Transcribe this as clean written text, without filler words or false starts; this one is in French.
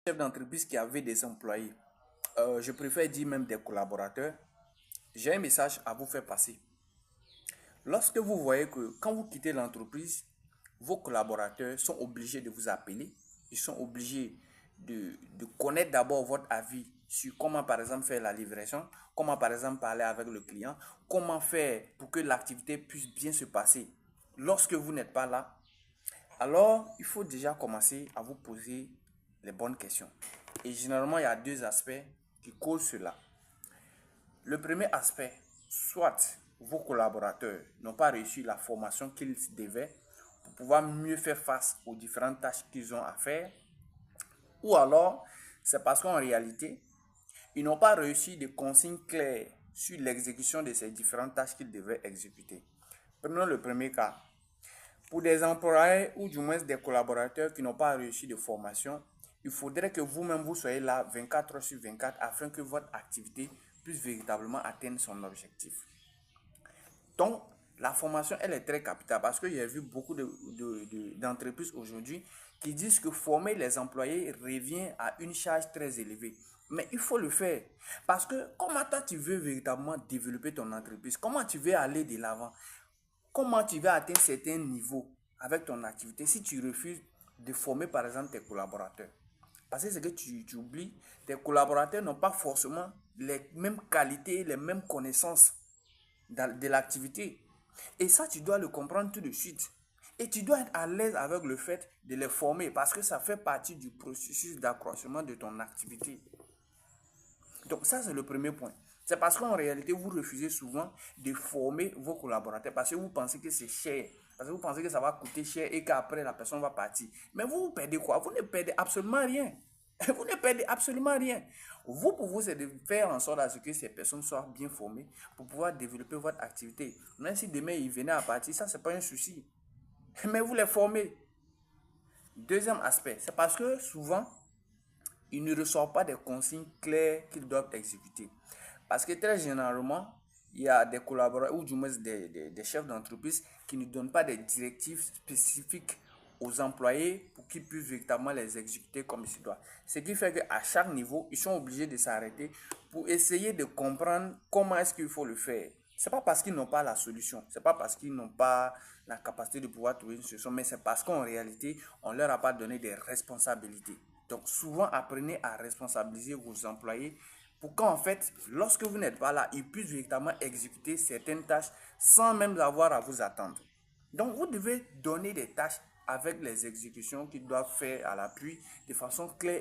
Chef d'entreprise qui avait des employés, je préfère dire même des collaborateurs, j'ai un message à vous faire passer. Lorsque vous voyez que quand vous quittez l'entreprise, vos collaborateurs sont obligés de vous appeler, ils sont obligés de connaître d'abord votre avis sur comment par exemple faire la livraison, comment par exemple parler avec le client, comment faire pour que l'activité puisse bien se passer. Lorsque vous n'êtes pas là, alors il faut déjà commencer à vous poser les bonnes questions. Et généralement, il y a deux aspects qui causent cela. Le premier aspect, soit vos collaborateurs n'ont pas reçu la formation qu'ils devaient pour pouvoir mieux faire face aux différentes tâches qu'ils ont à faire, ou alors c'est parce qu'en réalité, ils n'ont pas reçu de consignes claires sur l'exécution de ces différentes tâches qu'ils devaient exécuter. Prenons le premier cas. Pour des employés ou du moins des collaborateurs qui n'ont pas reçu de formation, il faudrait que vous-même vous soyez là 24 heures sur 24 afin que votre activité puisse véritablement atteindre son objectif. Donc, la formation, elle est très capitale parce que j'ai vu beaucoup d'entreprises aujourd'hui qui disent que former les employés revient à une charge très élevée. Mais il faut le faire. Parce que comment toi tu veux véritablement développer ton entreprise? Comment tu veux aller de l'avant? Comment tu vas atteindre certains niveaux avec ton activité si tu refuses de former par exemple tes collaborateurs? Parce que ce que tu oublies, tes collaborateurs n'ont pas forcément les mêmes qualités, les mêmes connaissances de l'activité. Et ça, tu dois le comprendre tout de suite. Et tu dois être à l'aise avec le fait de les former parce que ça fait partie du processus d'accroissement de ton activité. Donc ça, c'est le premier point. C'est parce qu'en réalité, vous refusez souvent de former vos collaborateurs parce que vous pensez que c'est cher. Parce que vous pensez que ça va coûter cher et qu'après, la personne va partir. Mais vous perdez quoi? Vous ne perdez absolument rien. Vous ne perdez absolument rien. Vous, pour vous, c'est de faire en sorte à ce que ces personnes soient bien formées pour pouvoir développer votre activité. Même si demain, ils venaient à partir, ça, c'est pas un souci. Mais vous les formez. Deuxième aspect, c'est parce que souvent, ils ne reçoivent pas des consignes claires qu'ils doivent exécuter. Parce que très généralement, il y a des collaborateurs ou du moins des chefs d'entreprise qui ne donnent pas des directives spécifiques aux employés pour qu'ils puissent véritablement les exécuter comme il se doit. Ce qui fait qu'à chaque niveau, ils sont obligés de s'arrêter pour essayer de comprendre comment est-ce qu'il faut le faire. Ce n'est pas parce qu'ils n'ont pas la solution, ce n'est pas parce qu'ils n'ont pas la capacité de pouvoir trouver une solution, mais c'est parce qu'en réalité, on ne leur a pas donné des responsabilités. Donc souvent, apprenez à responsabiliser vos employés pour qu'en fait, lorsque vous n'êtes pas là, ils puissent véritablement exécuter certaines tâches sans même avoir à vous attendre. Donc vous devez donner des tâches avec les exécutions qu'ils doivent faire à l'appui de façon claire